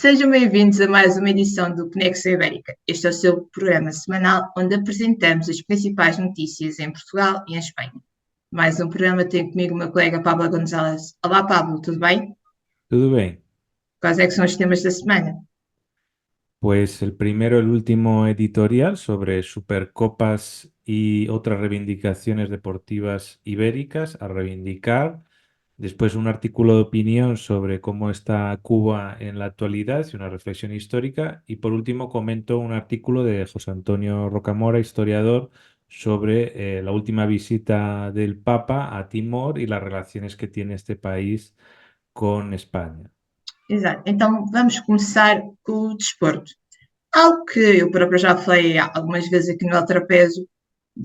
Sejam bem-vindos a mais uma edição do Conexão Ibérica. Este é o seu programa semanal onde apresentamos as principais notícias em Portugal e em Espanha. Mais um programa tem comigo o meu colega Pablo González. Olá, Pablo, tudo bem? Todo bien. Quais é que são os temas da semana? Pues el primero, el último editorial sobre Supercopas y otras reivindicaciones deportivas ibéricas a reivindicar. Después un artículo de opinión sobre cómo está Cuba en la actualidad y una reflexión histórica. Y por último comento un artículo de José Antonio Rocamora, historiador, sobre la última visita del Papa a Timor y las relaciones que tiene este país con España. Exato. Então vamos começar com o desporto. Algo que eu próprio já falei algumas vezes aqui no Altrapeso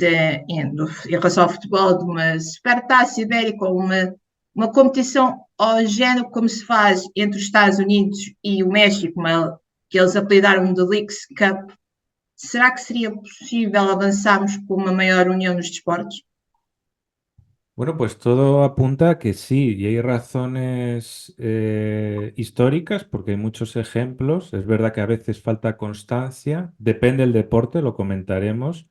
em relação ao futebol, de uma supertaça ibérica ou uma competição ao género como se faz entre os Estados Unidos e o México, que eles apelidaram de Leagues Cup. Será que seria possível avançarmos com uma maior união nos desportos? Bueno, pues todo apunta a que sí, y hay razones históricas, porque hay muchos ejemplos. Es verdad que a veces falta constancia, depende del deporte, lo comentaremos,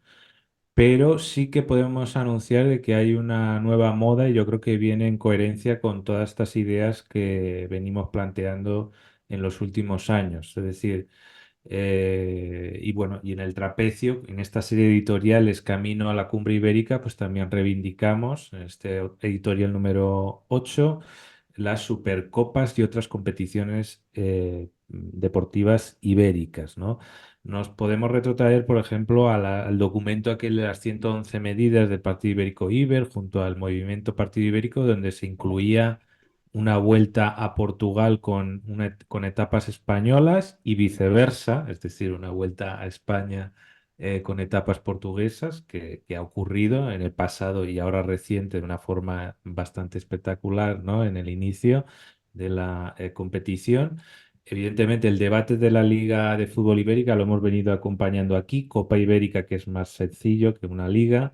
pero sí que podemos anunciar de que hay una nueva moda y yo creo que viene en coherencia con todas estas ideas que venimos planteando en los últimos años. Es decir, y bueno, y en el trapecio, en esta serie de editoriales Camino a la Cumbre Ibérica, pues también reivindicamos, en este editorial número 8 las supercopas y otras competiciones deportivas ibéricas, ¿no? Nos podemos retrotraer, por ejemplo, al documento aquel de las 111 medidas del Partido Ibérico Iber, junto al movimiento Partido Ibérico, donde se incluía una vuelta a Portugal con etapas españolas y viceversa, es decir, una vuelta a España con etapas portuguesas, que ha ocurrido en el pasado y ahora reciente de una forma bastante espectacular, ¿no? En el inicio de la competición. Evidentemente, el debate de la Liga de Fútbol Ibérica lo hemos venido acompañando aquí, Copa Ibérica, que es más sencillo que una liga.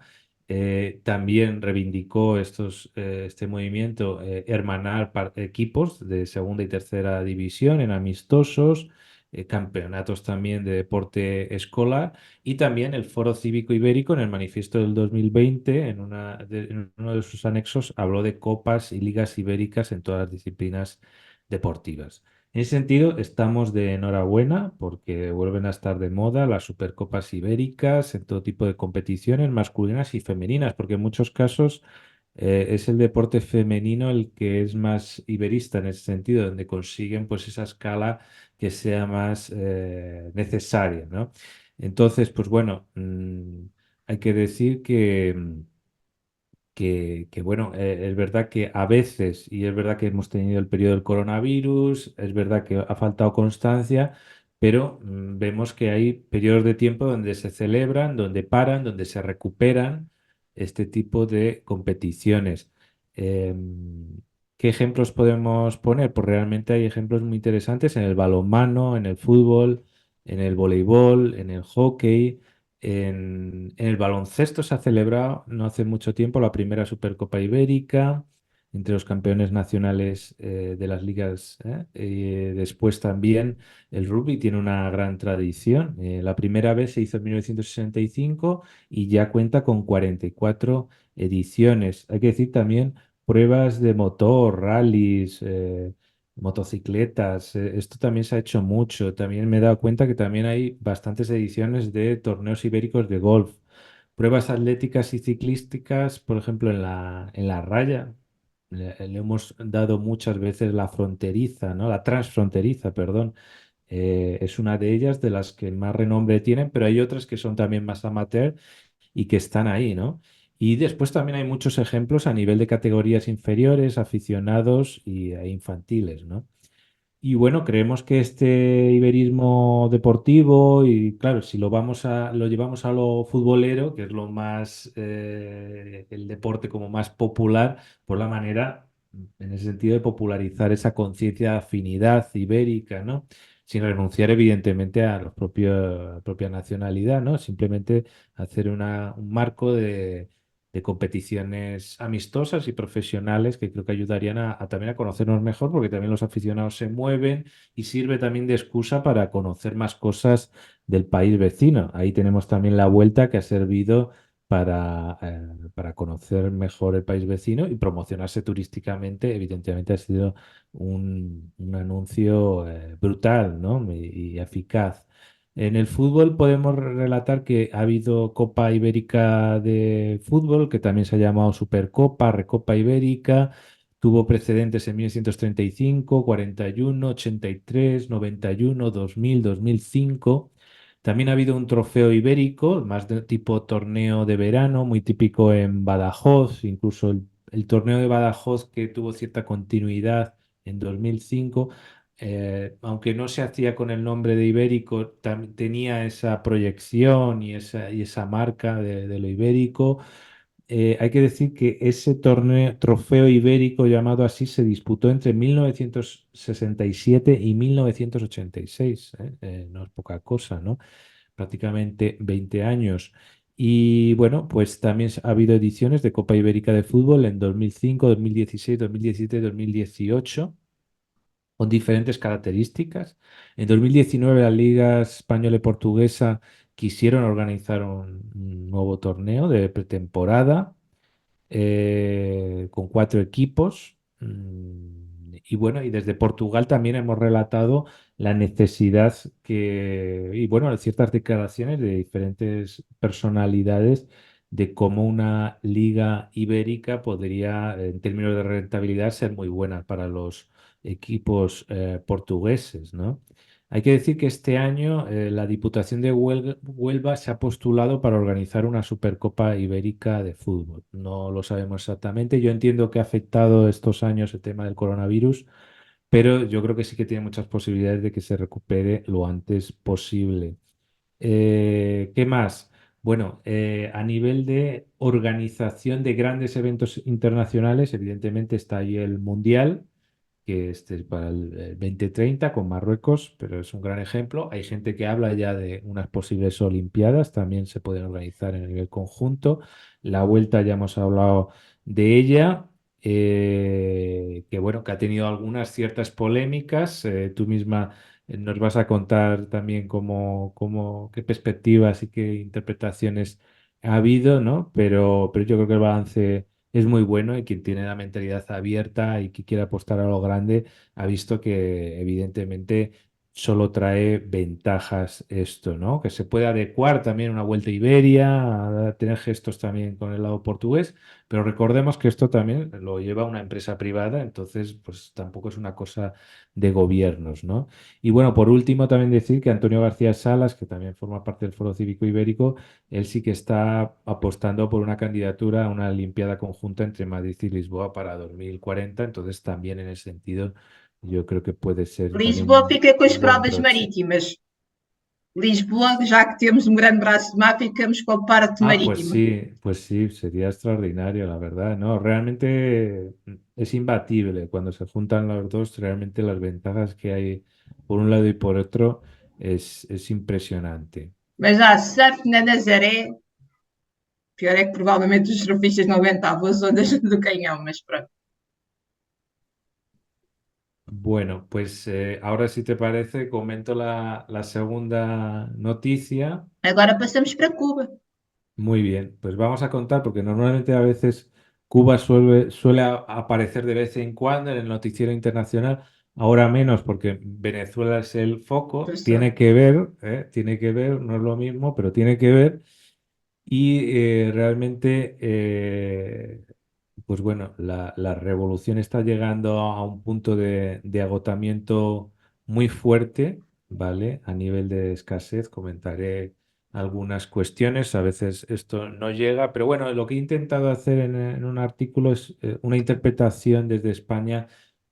También reivindicó este movimiento hermanar equipos de segunda y tercera división en amistosos, campeonatos también de deporte escolar y también el Foro Cívico Ibérico en el manifiesto del 2020, en uno de sus anexos, habló de copas y ligas ibéricas en todas las disciplinas deportivas. En ese sentido, estamos de enhorabuena porque vuelven a estar de moda las Supercopas Ibéricas en todo tipo de competiciones masculinas y femeninas, porque en muchos casos es el deporte femenino el que es más iberista en ese sentido, donde consiguen pues esa escala que sea más necesaria, ¿no? Entonces, pues bueno, hay que decir que, bueno, es verdad que a veces, y es verdad que hemos tenido el periodo del coronavirus, es verdad que ha faltado constancia, pero vemos que hay periodos de tiempo donde se celebran, donde paran, donde se recuperan este tipo de competiciones. Em, ¿Qué ejemplos podemos poner? Pues realmente hay ejemplos muy interesantes en el balonmano, en el fútbol, en el voleibol, en el hockey. En el baloncesto se ha celebrado no hace mucho tiempo la primera Supercopa Ibérica entre los campeones nacionales de las ligas. Después también el rugby tiene una gran tradición. La primera vez se hizo en 1965 y ya cuenta con 44 ediciones. Hay que decir también pruebas de motor, rallies. Motocicletas, esto también se ha hecho mucho. También me he dado cuenta que también hay bastantes ediciones de torneos ibéricos de golf. Pruebas atléticas y ciclísticas, por ejemplo, en la raya. Le hemos dado muchas veces la fronteriza, ¿no? La transfronteriza, perdón. Es una de ellas de las que más renombre tienen, pero hay otras que son también más amateur y que están ahí, ¿no? Y después también hay muchos ejemplos a nivel de categorías inferiores, aficionados e infantiles, ¿no? Y bueno, creemos que este iberismo deportivo, y claro, si lo llevamos a lo futbolero, que es lo más, el deporte como más popular, por la manera, en ese sentido, de popularizar esa conciencia de afinidad ibérica, ¿no? Sin renunciar, evidentemente, a la propia nacionalidad, ¿no? Simplemente hacer un marco de competiciones amistosas y profesionales que creo que ayudarían a también a conocernos mejor, porque también los aficionados se mueven y sirve también de excusa para conocer más cosas del país vecino. Ahí tenemos también la vuelta que ha servido para conocer mejor el país vecino y promocionarse turísticamente. Evidentemente ha sido un anuncio brutal, ¿no? Y eficaz. En el fútbol podemos relatar que ha habido Copa Ibérica de Fútbol, que también se ha llamado Supercopa, Recopa Ibérica. Tuvo precedentes en 1935, 41, 83, 91, 2000, 2005. También ha habido un trofeo ibérico, más de tipo torneo de verano, muy típico en Badajoz, incluso el torneo de Badajoz que tuvo cierta continuidad en 2005, aunque no se hacía con el nombre de ibérico, tenía esa proyección y esa marca de lo ibérico. Hay que decir que ese torneo, trofeo ibérico llamado así, se disputó entre 1967 y 1986. No es poca cosa, ¿no? Prácticamente 20 años. Y bueno, pues también ha habido ediciones de Copa Ibérica de Fútbol en 2005, 2016, 2017, 2018 con diferentes características. En 2019 la Liga Española y Portuguesa quisieron organizar un nuevo torneo de pretemporada con 4 equipos. Y bueno, y desde Portugal también hemos relatado la necesidad y bueno, ciertas declaraciones de diferentes personalidades de cómo una liga ibérica podría, en términos de rentabilidad, ser muy buena para los equipos portugueses, ¿no? Hay que decir que este año la Diputación de Huelva se ha postulado para organizar una Supercopa Ibérica de fútbol. No lo sabemos exactamente. Yo entiendo que ha afectado estos años el tema del coronavirus, pero yo creo que sí que tiene muchas posibilidades de que se recupere lo antes posible. ¿Qué más? Bueno, a nivel de organización de grandes eventos internacionales, evidentemente está ahí el Mundial que este es para el 2030 con Marruecos, pero es un gran ejemplo. Hay gente que habla ya de unas posibles Olimpiadas, también se pueden organizar en a nivel conjunto. La vuelta ya hemos hablado de ella, que bueno, que ha tenido algunas ciertas polémicas. Tú misma nos vas a contar también qué perspectivas y qué interpretaciones ha habido, ¿no? Pero yo creo que el balance es muy bueno y quien tiene la mentalidad abierta y que quiere apostar a lo grande ha visto que evidentemente solo trae ventajas esto, ¿no? Que se puede adecuar también una vuelta a Iberia, a tener gestos también con el lado portugués, pero recordemos que esto también lo lleva una empresa privada, entonces pues tampoco es una cosa de gobiernos, ¿no? Y bueno, por último también decir que Antonio García Salas, que también forma parte del Foro Cívico Ibérico, él sí que está apostando por una candidatura a una Olimpiada conjunta entre Madrid y Lisboa para 2040. Entonces, también en ese sentido, yo creo que puede ser también Lisboa fica com as un buen provas broche. marítimas. Lisboa, já que temos um grande braço de mar, ficamos com a parte Ah, marítima. pues sí, sería extraordinario, la verdad. No, realmente es imbatible. Cuando se juntan los dos, realmente las ventajas que hay por un lado y por otro es impresionante. Mas há surf na Nazaré, pior é que provavelmente os surfistas não aguentavam as ondas do canhão, mas pronto. Bueno, pues ahora si te parece, comento la segunda noticia. Agora passamos para Cuba. Muy bien, pues vamos a contar, porque normalmente a veces Cuba suele aparecer de vez en cuando en el noticiero internacional, ahora menos porque Venezuela es el foco, tiene que ver, no es lo mismo, pero tiene que ver. Y realmente, pues bueno, la revolución está llegando a un punto de agotamiento muy fuerte, ¿vale? A nivel de escasez, comentaré algunas cuestiones, a veces esto no llega, pero bueno, lo que he intentado hacer en un artículo es una interpretación desde España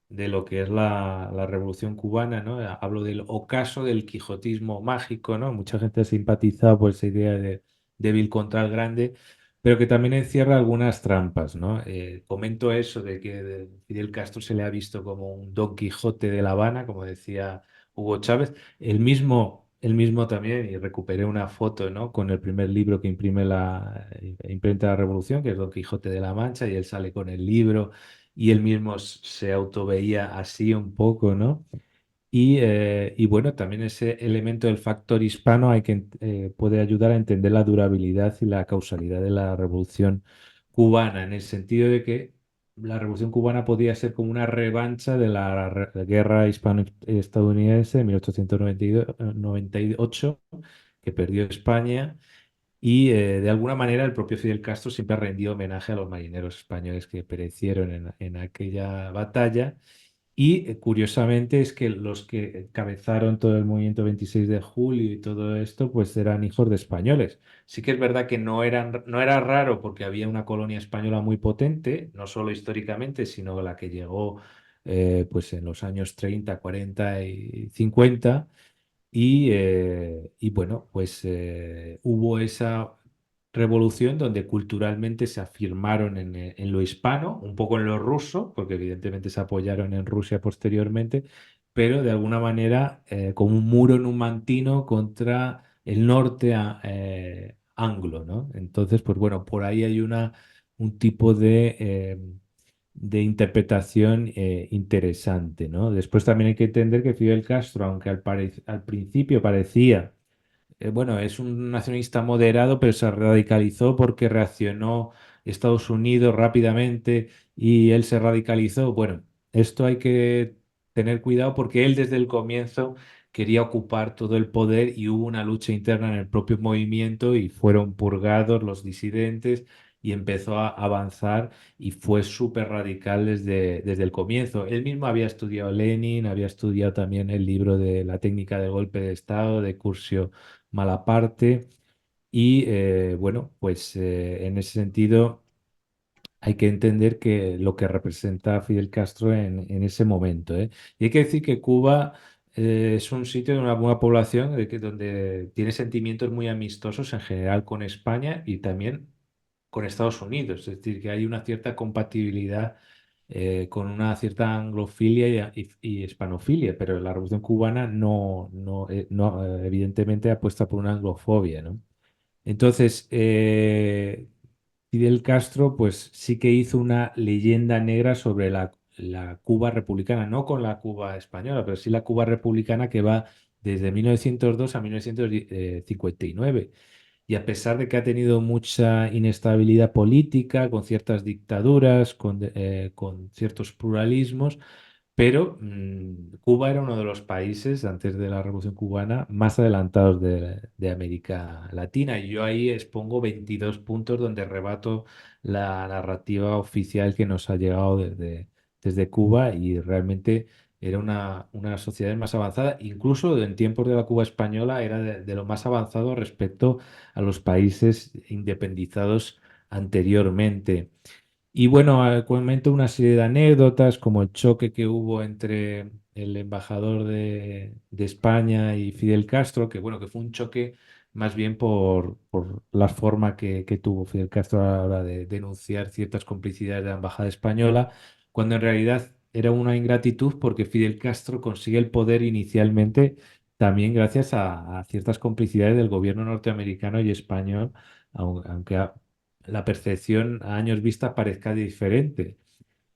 de lo que es la Revolución Cubana, ¿no? Hablo del ocaso del quijotismo mágico, ¿no? Mucha gente ha simpatizado por esa idea de débil contra el grande, pero que también encierra algunas trampas, ¿no? Comento eso de que Fidel Castro se le ha visto como un Don Quijote de La Habana, como decía Hugo Chávez. El mismo él mismo también, y recuperé una foto, ¿no? Con el primer libro que imprime la imprenta de la Revolución, que es Don Quijote de la Mancha, y él sale con el libro y él mismo se autoveía así un poco, ¿no? Y bueno, también ese elemento del factor hispano puede ayudar a entender la durabilidad y la causalidad de la Revolución cubana, en el sentido de que la Revolución cubana podía ser como una revancha de la guerra hispano-estadounidense de 1898, que perdió España, y de alguna manera el propio Fidel Castro siempre ha rendido homenaje a los marineros españoles que perecieron en aquella batalla. Y curiosamente es que los que encabezaron todo el movimiento 26 de julio y todo esto, pues eran hijos de españoles. Sí que es verdad que no era raro porque había una colonia española muy potente, no solo históricamente, sino la que llegó pues en los años 30, 40 y 50. Y bueno, pues hubo esa revolución donde culturalmente se afirmaron en lo hispano, un poco en lo ruso, porque evidentemente se apoyaron en Rusia posteriormente, pero de alguna manera como un muro numantino contra el norte anglo, ¿no? Entonces, pues bueno, por ahí hay un tipo de interpretación interesante, ¿no? Después también hay que entender que Fidel Castro, aunque al principio parecía bueno, es un nacionalista moderado, pero se radicalizó porque reaccionó Estados Unidos rápidamente y él se radicalizó. Bueno, esto hay que tener cuidado porque él desde el comienzo quería ocupar todo el poder y hubo una lucha interna en el propio movimiento y fueron purgados los disidentes y empezó a avanzar y fue súper radical desde el comienzo. Él mismo había estudiado Lenin, había estudiado también el libro de la técnica del golpe de Estado de Curzio Malaparte. Y bueno, pues en ese sentido hay que entender que lo que representa Fidel Castro en ese momento, ¿eh? Y hay que decir que Cuba es un sitio de una buena población donde tiene sentimientos muy amistosos en general con España y también con Estados Unidos. Es decir, que hay una cierta compatibilidad con una cierta anglofilia y hispanofilia, pero la Revolución Cubana evidentemente apuesta por una anglofobia, ¿no? Entonces, Fidel Castro, pues sí que hizo una leyenda negra sobre la Cuba republicana, no con la Cuba española, pero sí la Cuba republicana que va desde 1902 a 1959. Y a pesar de que ha tenido mucha inestabilidad política, con ciertas dictaduras, con ciertos pluralismos, pero Cuba era uno de los países, antes de la Revolución Cubana, más adelantados de América Latina. Y yo ahí expongo 22 puntos donde rebato la narrativa oficial que nos ha llegado desde Cuba y realmente era una sociedad más avanzada. Incluso en tiempos de la Cuba española era de lo más avanzado respecto a los países independizados anteriormente. Y bueno, comento una serie de anécdotas, como el choque que hubo entre el embajador de España y Fidel Castro, que bueno, que fue un choque más bien por la forma que tuvo Fidel Castro a la hora de denunciar ciertas complicidades de la embajada española, cuando en realidad era una ingratitud porque Fidel Castro consigue el poder inicialmente también gracias a ciertas complicidades del gobierno norteamericano y español, aunque la percepción a años vista parezca diferente.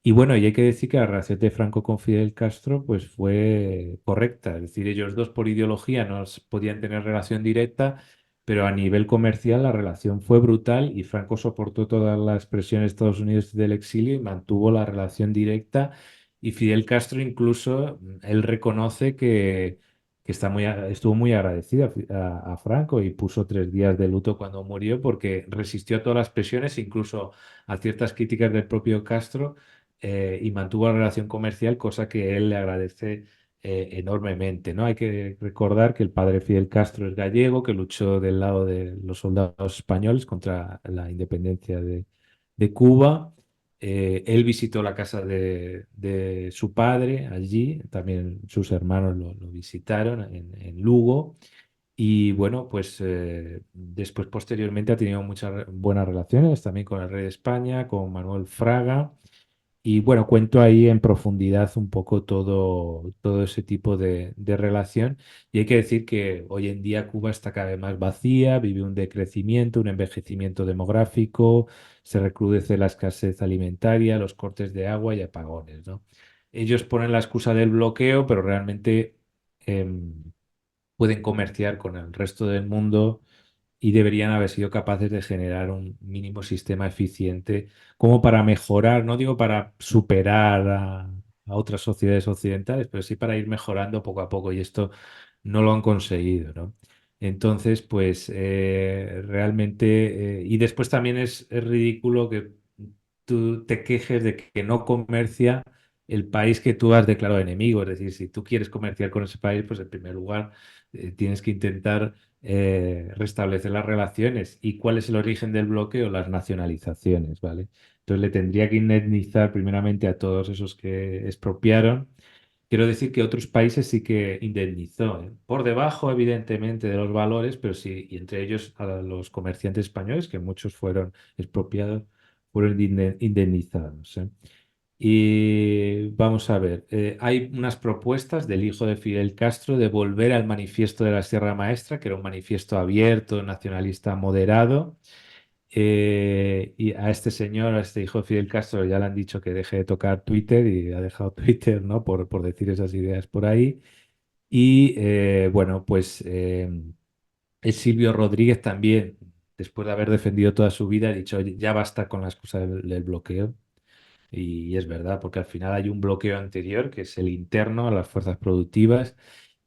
Y bueno, y hay que decir que la relación de Franco con Fidel Castro pues fue correcta. Es decir, ellos dos por ideología no podían tener relación directa, pero a nivel comercial la relación fue brutal y Franco soportó todas las presiones de Estados Unidos del exilio y mantuvo la relación directa. Y Fidel Castro incluso, él reconoce que estuvo muy agradecido a Franco y puso 3 días de luto cuando murió porque resistió a todas las presiones, incluso a ciertas críticas del propio Castro y mantuvo la relación comercial, cosa que él le agradece enormemente, ¿no? Hay que recordar que el padre Fidel Castro es gallego, que luchó del lado de los soldados españoles contra la independencia de Cuba. Él visitó la casa de su padre allí, también sus hermanos lo visitaron en Lugo. Y bueno, pues después posteriormente ha tenido muchas buenas relaciones también con el rey de España, con Manuel Fraga. Y bueno, cuento ahí en profundidad un poco todo ese tipo de relación. Y hay que decir que hoy en día Cuba está cada vez más vacía, vive un decrecimiento, un envejecimiento demográfico, se recrudece la escasez alimentaria, los cortes de agua y apagones, ¿no? Ellos ponen la excusa del bloqueo, pero realmente em, pueden comerciar con el resto del mundo y deberían haber sido capaces de generar un mínimo sistema eficiente como para mejorar, no digo para superar a otras sociedades occidentales, pero sí para ir mejorando poco a poco y esto no lo han conseguido, ¿no? Entonces, pues realmente, y después también es ridículo que tú te quejes de que no comercia el país que tú has declarado enemigo. Es decir, si tú quieres comerciar con ese país, pues en primer lugar tienes que intentar restablecer las relaciones. ¿Y cuál es el origen del bloqueo? Las nacionalizaciones, ¿vale? Entonces le tendría que indemnizar primeramente a todos esos que expropiaron. Quiero decir que otros países sí que indemnizó, ¿eh? Por debajo, evidentemente, de los valores, pero sí, y entre ellos a los comerciantes españoles, que muchos fueron expropiados, fueron indemnizados, ¿eh? Y vamos a ver, hay unas propuestas del hijo de Fidel Castro de volver al manifiesto de la Sierra Maestra, que era un manifiesto abierto, nacionalista moderado. Y a este señor, a este hijo de Fidel Castro, ya le han dicho que deje de tocar Twitter y ha dejado Twitter, ¿no? Por decir esas ideas por ahí. Y bueno, pues el Silvio Rodríguez también, después de haber defendido toda su vida, ha dicho, "Oye, ya basta con la excusa del bloqueo". Y es verdad, porque al final hay un bloqueo anterior, que es el interno a las fuerzas productivas.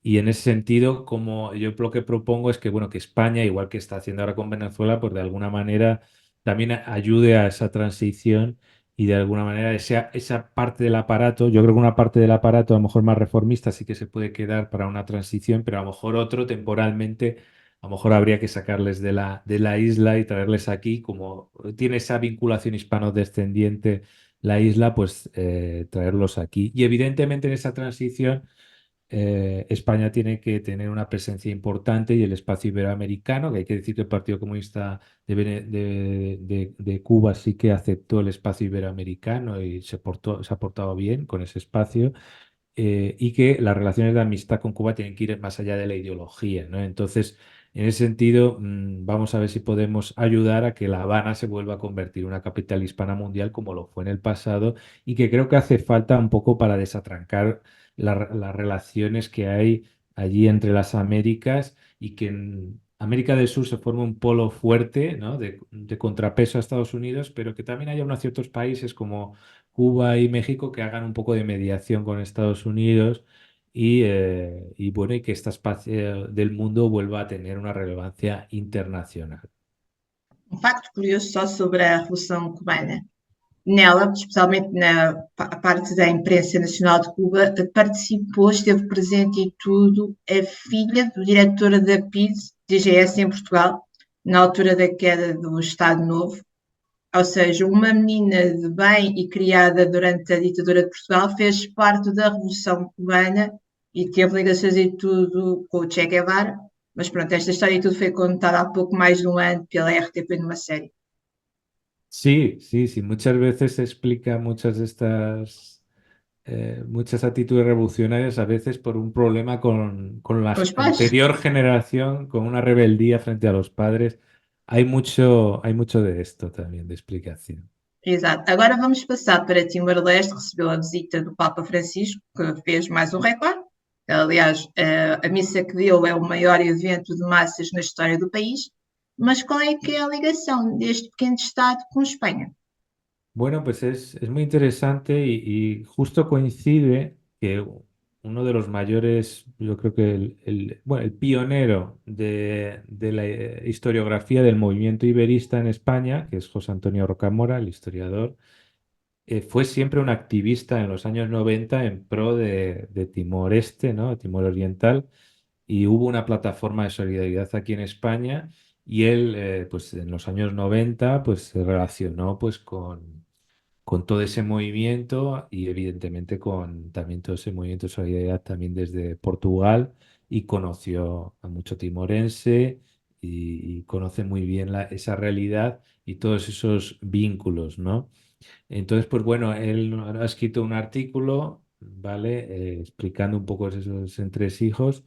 Y en ese sentido, como yo lo que propongo es que, bueno, que España, igual que está haciendo ahora con Venezuela, pues de alguna manera también ayude a esa transición y de alguna manera esa parte del aparato, yo creo que una parte del aparato a lo mejor más reformista sí que se puede quedar para una transición, pero a lo mejor otro temporalmente, a lo mejor habría que sacarles de la isla y traerles aquí, como tiene esa vinculación hispano-descendiente la isla, pues traerlos aquí. Y evidentemente en esa transición España tiene que tener una presencia importante y el espacio iberoamericano, que hay que decir que el Partido Comunista de Cuba sí que aceptó el espacio iberoamericano y se ha portado bien con ese espacio y que las relaciones de amistad con Cuba tienen que ir más allá de la ideología, ¿no? Entonces, en ese sentido, vamos a ver si podemos ayudar a que La Habana se vuelva a convertir en una capital hispana mundial como lo fue en el pasado y que creo que hace falta un poco para desatrancar las relaciones que hay allí entre las Américas y que en América del Sur se forme un polo fuerte, ¿no? de contrapeso a Estados Unidos, pero que también haya unos ciertos países como Cuba y México que hagan un poco de mediación con Estados Unidos y bueno, y que esta espacio del mundo vuelva a tener una relevancia internacional. Um facto curioso só sobre a Revolução Cubana. Nela, especialmente na parte da imprensa nacional de Cuba, participou, esteve presente em tudo a filha do diretor da PIDE, DGS em Portugal, na altura da queda do Estado Novo, ou seja, uma menina de bem e criada durante a ditadura de Portugal, fez parte da Revolução Cubana e teve ligações e tudo com o Che Guevara, mas pronto, esta história e tudo foi contada há pouco mais de um ano pela RTP numa série. Sí, sí, sí, muchas veces se explica muchas actitudes revolucionarias a veces por un problema con Com la os pais? anterior generación, con una rebeldía frente a los padres. Hay mucho de esto también, de explicación. Exato. Agora vamos passar para Timor-Leste, recebeu a visita do Papa Francisco, que fez mais um recorde. Aliás, a missa que deu é o maior evento de massas na história do país. Mas qual é que é a ligação deste pequeno Estado com Espanha? Bueno, pues es muy interesante y justo coincide que uno de los mayores, yo creo que bueno, el pionero de la historiografía del movimiento iberista en España, que es José Antonio Rocamora, el historiador, fue siempre un activista en los años 90 en pro de Timor Este, ¿no? Timor Oriental, y hubo una plataforma de solidaridad aquí en España y él, pues en los años 90, pues se relacionó pues con todo ese movimiento y evidentemente con también todo ese movimiento de solidaridad también desde Portugal y conoció a mucho timorense y conoce muy bien esa realidad y todos esos vínculos, ¿no? Entonces, pues bueno, él ha escrito un artículo, ¿vale? Explicando un poco esos entresijos.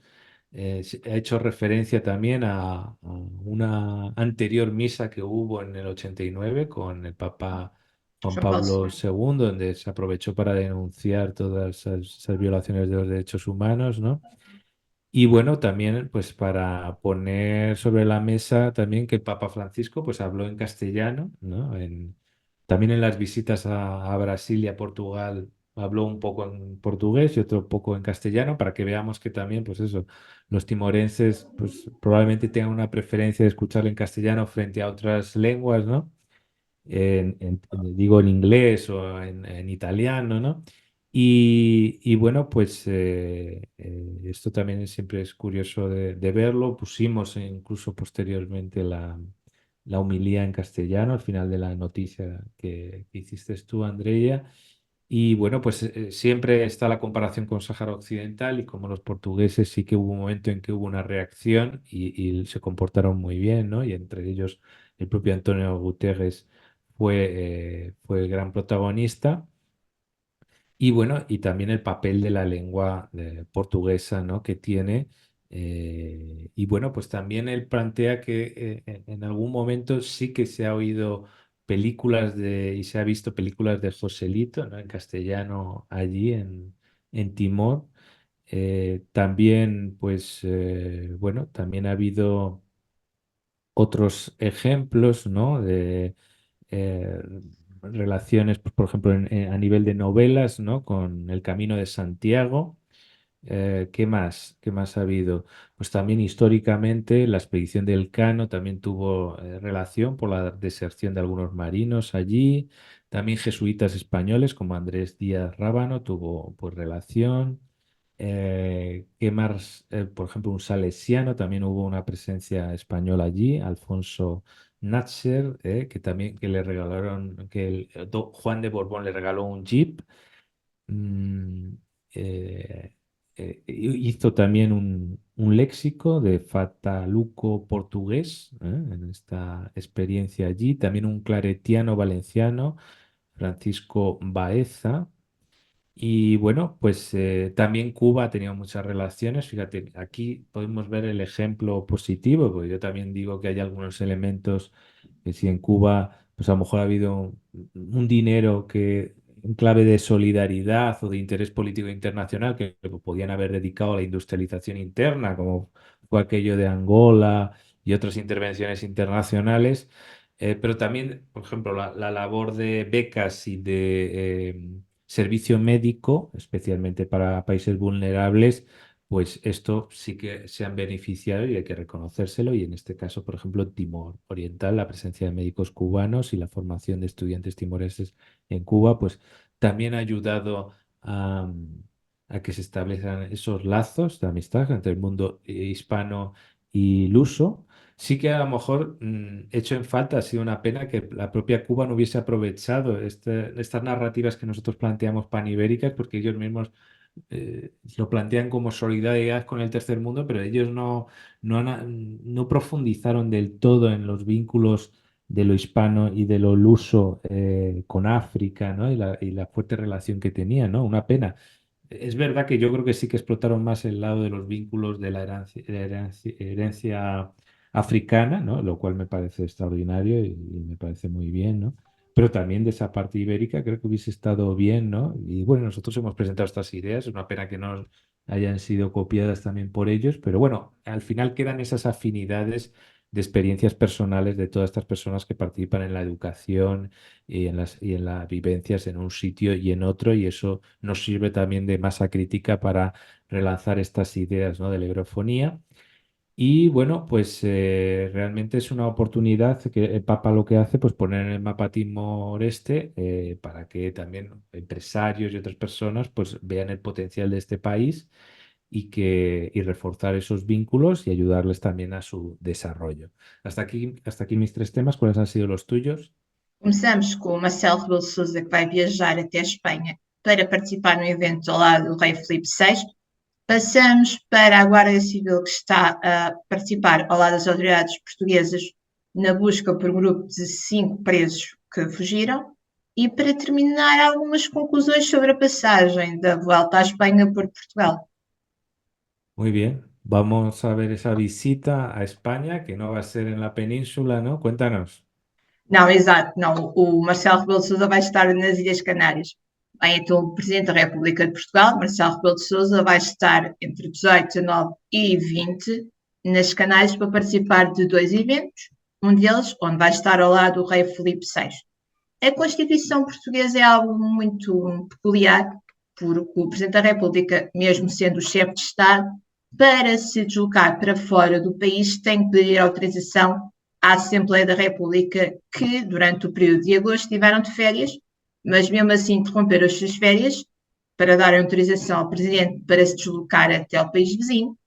Ha hecho referencia también a una anterior misa que hubo en el 89 con el Papa Juan João Paulo Pablo II. II, donde se aprovechó para denunciar todas esas violaciones de los derechos humanos, ¿no? Y bueno, también pues para poner sobre la mesa también que el Papa Francisco pues habló en castellano, ¿no? También en las visitas a Brasil y a Portugal habló un poco en portugués y otro poco en castellano para que veamos que también pues eso, los timorenses pues probablemente tengan una preferencia de escucharlo en castellano frente a otras lenguas, ¿no? Digo en inglés o en italiano, ¿no? Y bueno, pues esto también siempre es curioso de verlo. Pusimos incluso posteriormente la homilía en castellano al final de la noticia que hiciste tú, Andrea. Y bueno, pues siempre está la comparación con Sáhara Occidental y como los portugueses sí que hubo un momento en que hubo una reacción y se comportaron muy bien, ¿no? Y entre ellos el propio Antonio Guterres fue el gran protagonista. Y bueno, y también el papel de la lengua portuguesa, ¿no? que tiene. Y bueno, pues también él plantea que en algún momento sí que se ha oído y se ha visto películas de Joselito, ¿no? en castellano allí en Timor. También, pues, bueno, también ha habido otros ejemplos, ¿no? de eh, relaciones, pues, por ejemplo, a nivel de novelas, ¿no? Con El Camino de Santiago. ¿Qué más? ¿Qué más ha habido? Pues también históricamente la expedición del Cano también tuvo relación por la deserción de algunos marinos allí. También jesuitas españoles como Andrés Díaz Rábano tuvo pues relación. ¿Qué más? Por ejemplo, un salesiano, también hubo una presencia española allí, Alfonso Natser, que también que le regalaron, que Juan de Borbón le regaló un jeep. Mm, eh, Hizo también un léxico de fataluco portugués, en esta experiencia allí. También un claretiano valenciano, Francisco Baeza. Y bueno, pues también Cuba ha tenido muchas relaciones. Fíjate, aquí podemos ver el ejemplo positivo, porque yo también digo que hay algunos elementos que si en Cuba, pues a lo mejor ha habido un dinero que en clave de solidaridad o de interés político internacional que podían haber dedicado a la industrialización interna, como fue aquello de Angola y otras intervenciones internacionales. Pero también, por ejemplo, la labor de becas y de servicio médico, especialmente para países vulnerables, pues esto sí que se han beneficiado y hay que reconocérselo. Y en este caso, por ejemplo, Timor Oriental, la presencia de médicos cubanos y la formación de estudiantes timoreses en Cuba, pues también ha ayudado a que se establezcan esos lazos de amistad entre el mundo hispano y luso. Sí que a lo mejor hecho en falta, ha sido una pena que la propia Cuba no hubiese aprovechado estas narrativas que nosotros planteamos panibéricas, porque ellos mismos lo plantean como solidaridad con el tercer mundo, pero ellos no profundizaron del todo en los vínculos de lo hispano y de lo luso con África, ¿no? Y la fuerte relación que tenían, ¿no? Una pena. Es verdad que yo creo que sí que explotaron más el lado de los vínculos de la herencia africana, ¿no? Lo cual me parece extraordinario y me parece muy bien, ¿no? Pero también de esa parte ibérica creo que hubiese estado bien, ¿no? Y bueno, nosotros hemos presentado estas ideas, es una pena que no hayan sido copiadas también por ellos, pero bueno, al final quedan esas afinidades de experiencias personales de todas estas personas que participan en la educación y en las vivencias en un sitio y en otro, y eso nos sirve también de masa crítica para relanzar estas ideas, ¿no? de la eurofonía. Y bueno, pues realmente es una oportunidad que el Papa lo que hace, pues poner en el mapa Timor-Este para que también empresarios y otras personas pues vean el potencial de este país y reforzar esos vínculos y ayudarles también a su desarrollo. Hasta aquí mis tres temas. ¿Cuáles han sido los tuyos? Começamos com o Marcelo Rebelo de Sousa, que vai viajar até a Espanha para participar no evento ao lado do rei Filipe VI. Passamos para a Guarda Civil, que está a participar ao lado das autoridades portuguesas na busca por um grupo de 5 presos que fugiram. E para terminar, algumas conclusões sobre a passagem da Vuelta à Espanha por Portugal. Muy bien. Vamos a ver esa visita a España, que no va a ser en la península, ¿no? Cuéntanos. Não, exato, não. O Marcelo Rebelo de Sousa vai estar nas Ilhas Canárias. Bem, então o Presidente da República de Portugal, Marcelo Rebelo de Sousa, vai estar entre 18, 19 e 20 nas Canárias para participar de dois eventos, um deles onde vai estar ao lado do rei Filipe VI. A Constituição portuguesa é algo muito peculiar, porque o Presidente da República, mesmo sendo o chefe de Estado, para se deslocar para fora do país tem que pedir autorização à Assembleia da República, que durante o período de agosto estiveram de férias, mas mesmo assim interromperam as suas férias para dar autorização ao Presidente para se deslocar até ao país vizinho.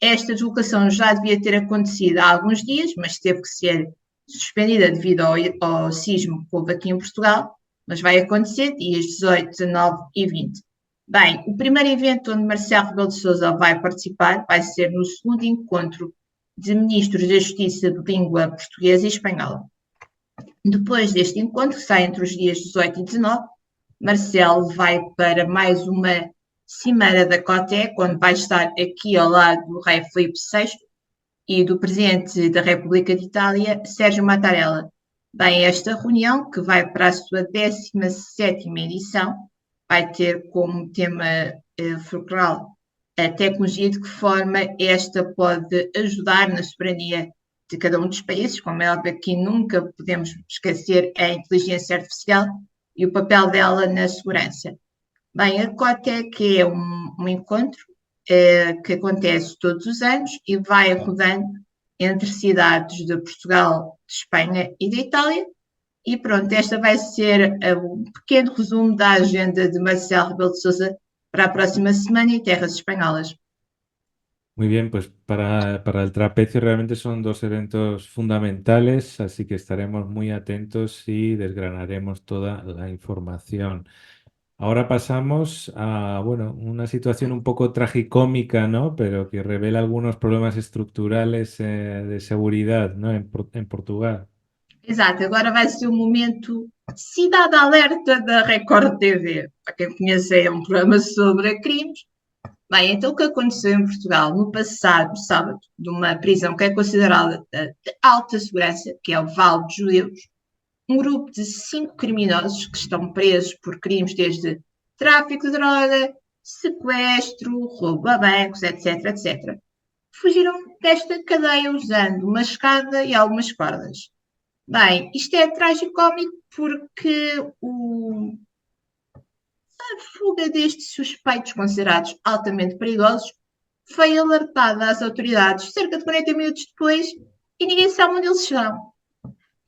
Esta deslocação já devia ter acontecido há alguns dias, mas teve que ser suspendida devido ao sismo que houve aqui em Portugal, mas vai acontecer dias 18, 19 e 20. Bem, o primeiro evento onde Marcelo Rebelo de Sousa vai participar vai ser no segundo encontro de ministros da Justiça de língua portuguesa e espanhola. Depois deste encontro, que sai entre os dias 18 e 19, Marcelo vai para mais uma cimeira da COTEC, onde vai estar aqui ao lado do rei Filipe VI e do presidente da República de Itália, Sérgio Mattarella. Bem, esta reunião, que vai para a sua 17ª edição, vai ter como tema fulcral a tecnologia, de que forma esta pode ajudar na soberania de cada um dos países. Como é óbvio, aqui nunca podemos esquecer a inteligência artificial e o papel dela na segurança. Bem, a COTEC é um encontro que acontece todos os anos e vai rodando entre cidades de Portugal, de Espanha e de Itália. E pronto, esta vai ser um pequeno resumo da agenda de Marcelo Rebelo de Sousa para a próxima semana em terras espanholas. Muy bien, pues para el trapecio realmente son dos eventos fundamentales, así que estaremos muy atentos y desgranaremos toda la información. Ahora pasamos a, bueno, una situación un poco tragicómica, ¿no? Pero que revela algunos problemas estructurales de seguridad, ¿no? En Portugal. Exato, agora vai ser o momento Cidade Alerta da Record TV. Para quem conhece, é um programa sobre crimes. Bem, então o que aconteceu em Portugal no passado sábado, de uma prisão que é considerada de alta segurança, que é o Vale dos Judeus, um grupo de 5 criminosos que estão presos por crimes desde tráfico de droga, sequestro, roubo a bancos, etc, etc. Fugiram desta cadeia usando uma escada e algumas cordas. Bem, isto é tragicómico porque a fuga destes suspeitos considerados altamente perigosos foi alertada às autoridades cerca de 40 minutos depois e ninguém sabe onde eles estão.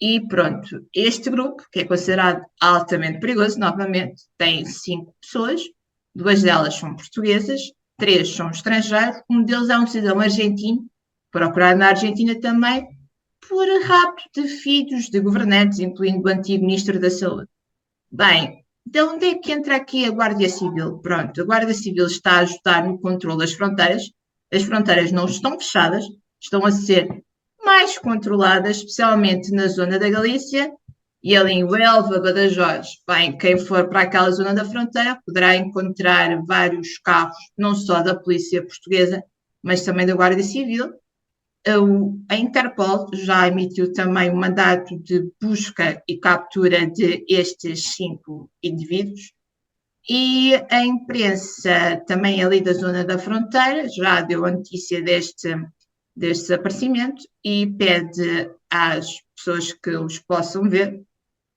E pronto, este grupo, que é considerado altamente perigoso, novamente, tem 5 pessoas, 2 delas são portuguesas, 3 são estrangeiros, um deles é um cidadão argentino, procurado na Argentina também, por rapto de filhos de governantes, incluindo o antigo Ministro da Saúde. Bem, de onde é que entra aqui a Guarda Civil? Pronto, a Guarda Civil está a ajudar no controle das fronteiras. As fronteiras não estão fechadas, estão a ser mais controladas, especialmente na zona da Galícia e ali em Huelva, Badajoz. Bem, quem for para aquela zona da fronteira poderá encontrar vários carros, não só da polícia portuguesa, mas também da Guarda Civil. A Interpol já emitiu também um mandato de busca e captura de estes 5 indivíduos. E a imprensa, também ali da zona da fronteira, já deu a notícia deste desaparecimento e pede às pessoas que os possam ver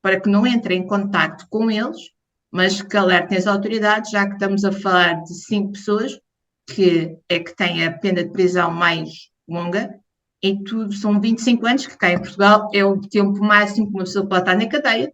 para que não entrem em contato com eles, mas que alertem as autoridades, já que estamos a falar de 5 pessoas que é que têm a pena de prisão mais longa, e tudo são 25 anos, que cá em Portugal é o tempo máximo que uma pessoa pode estar na cadeia.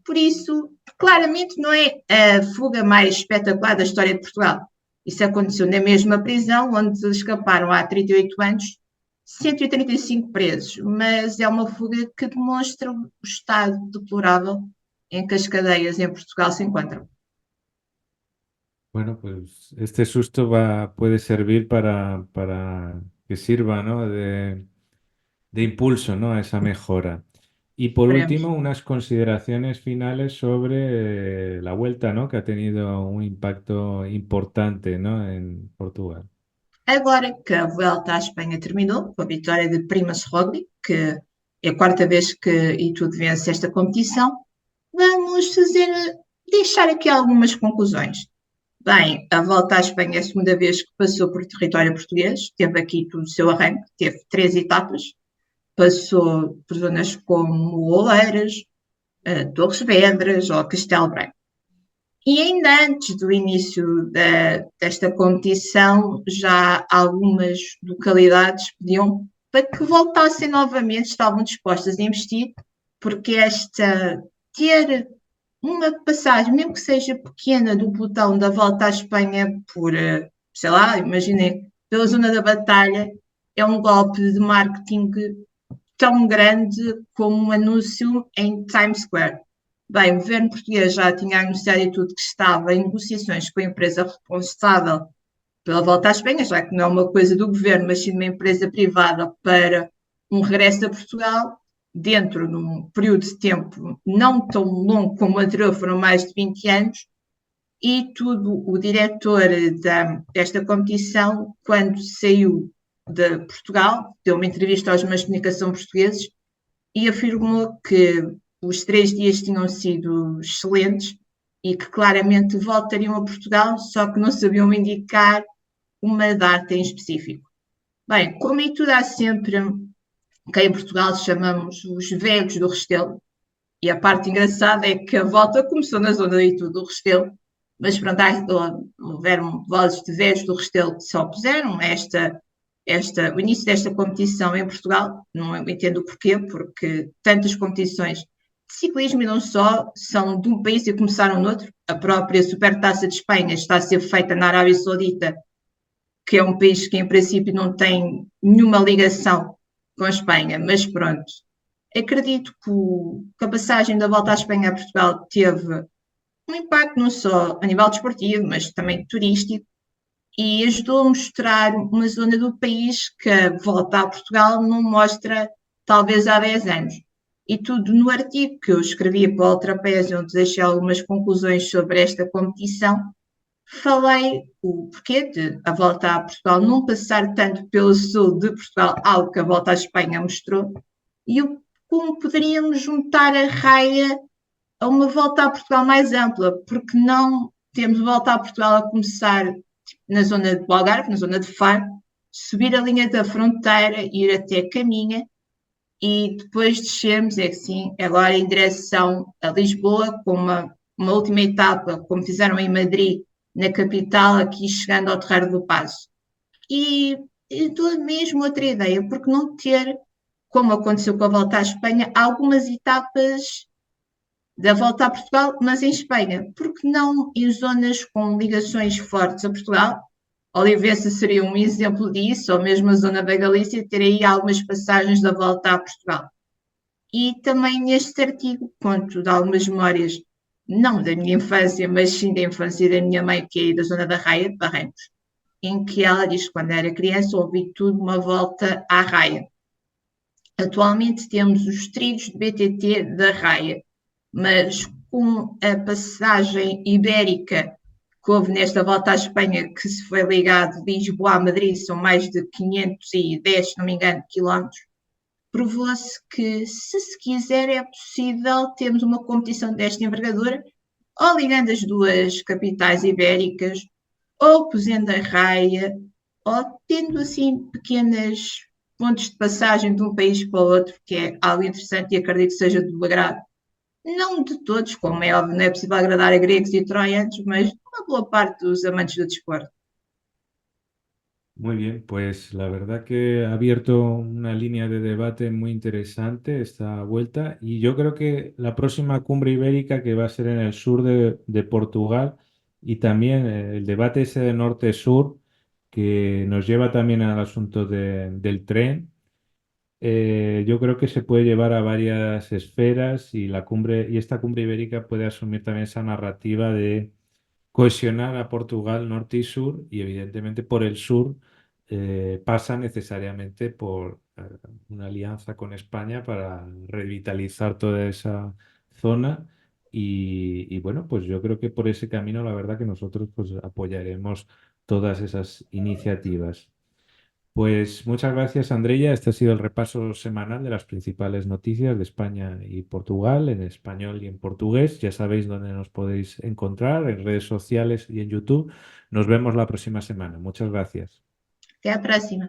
Por isso, claramente não é a fuga mais espetacular da história de Portugal. Isso aconteceu na mesma prisão, onde escaparam há 38 anos 135 presos, mas é uma fuga que demonstra o estado deplorável em que as cadeias em Portugal se encontram. Bueno, pues este susto puede servir para que sirva, ¿no? De impulso, ¿no? A esa mejora. Y por Veremos. último, unas consideraciones finales sobre la vuelta, ¿no? Que ha tenido un impacto importante, ¿no? En Portugal. Agora que a Vuelta à Espanha terminou, com a vitória de Primoz Roglic, que é a quarta vez que Iturbe vence esta competição, vamos deixar aqui algumas conclusões. Bem, a Volta à Espanha é a segunda vez que passou por território português, teve aqui todo o seu arranque, teve 3 etapas, passou por zonas como Oeiras, Torres Vedras ou Castelo Branco. E ainda antes do início desta competição, já algumas localidades pediam para que voltassem novamente, estavam dispostas a investir, porque ter uma passagem, mesmo que seja pequena, do pelotão da volta à Espanha por, sei lá, imaginem, pela zona da batalha, é um golpe de marketing tão grande como um anúncio em Times Square. Bem, o governo português já tinha anunciado e tudo que estava em negociações com a empresa responsável pela volta à Espanha, já que não é uma coisa do governo, mas sim de uma empresa privada para um regresso a Portugal, dentro de um período de tempo não tão longo como o anterior, foram mais de 20 anos, e tudo o diretor desta competição, quando saiu de Portugal, deu uma entrevista aos meios de comunicação portugueses e afirmou que os 3 dias tinham sido excelentes e que claramente voltariam a Portugal, só que não sabiam indicar uma data em específico. Bem, como em tudo há sempre, que em Portugal chamamos os velhos do Restelo, e a parte engraçada é que a volta começou na zona de Itu do Restelo, mas pronto, houveram vozes de velhos do Restelo que se opuseram a o início desta competição em Portugal. Não entendo o porquê, porque tantas competições de ciclismo e não só são de um país e começaram noutro. A própria Supertaça de Espanha está a ser feita na Arábia Saudita, que é um país que em princípio não tem nenhuma ligação com a Espanha, mas pronto. Acredito que a passagem da volta à Espanha a Portugal teve um impacto não só a nível desportivo, mas também turístico, e ajudou a mostrar uma zona do país que a volta a Portugal não mostra talvez há 10 anos. E tudo no artigo que eu escrevi para o Ultrapés, onde deixei algumas conclusões sobre esta competição, falei o porquê de a volta a Portugal não passar tanto pelo sul de Portugal, algo que a volta à Espanha mostrou, e como poderíamos juntar a raia a uma volta a Portugal mais ampla, porque não temos volta a Portugal a começar na zona do Algarve, na zona de Faro, subir a linha da fronteira, ir até Caminha e depois descermos, é assim, agora em direção a Lisboa, com uma última etapa, como fizeram em Madrid, na capital, aqui chegando ao Terreiro do Paço. E dou mesmo outra ideia, porque não ter, como aconteceu com a volta à Espanha, algumas etapas da volta a Portugal, mas em Espanha, porque não em zonas com ligações fortes a Portugal? Olivença seria um exemplo disso, ou mesmo a zona da Galícia, ter aí algumas passagens da volta a Portugal. E também neste artigo conto de algumas memórias, não da minha infância, mas sim da infância da minha mãe, que é da zona da Raia, de Barrancos, em que ela diz que quando era criança ouvi tudo uma volta à Raia. Atualmente temos os trilhos de BTT da Raia, mas com a passagem ibérica que houve nesta volta à Espanha, que se foi ligado de Lisboa a Madrid, são mais de 510, se não me engano, quilómetros, provou-se que, se quiser, é possível termos uma competição desta envergadura, ou ligando as duas capitais ibéricas, ou cozendo a raia, ou tendo assim pequenas pontos de passagem de um país para o outro, que é algo interessante e acredito que seja do agrado. Não de todos, como é óbvio, não é possível agradar a gregos e troianos, mas uma boa parte dos amantes do desporto. Muy bien, pues la verdad que ha abierto una línea de debate muy interesante esta vuelta y yo creo que la próxima cumbre ibérica que va a ser en el sur de Portugal y también el debate ese de norte-sur que nos lleva también al asunto del tren, yo creo que se puede llevar a varias esferas y la cumbre y esta cumbre ibérica puede asumir también esa narrativa de cohesionar a Portugal norte y sur y evidentemente por el sur pasa necesariamente por una alianza con España para revitalizar toda esa zona. Y bueno, pues yo creo que por ese camino, la verdad que nosotros pues apoyaremos todas esas iniciativas. Pues muchas gracias, Andrea. Este ha sido el repaso semanal de las principales noticias de España y Portugal, en español y en portugués. Ya sabéis dónde nos podéis encontrar, en redes sociales y en YouTube. Nos vemos la próxima semana. Muchas gracias. Até a próxima.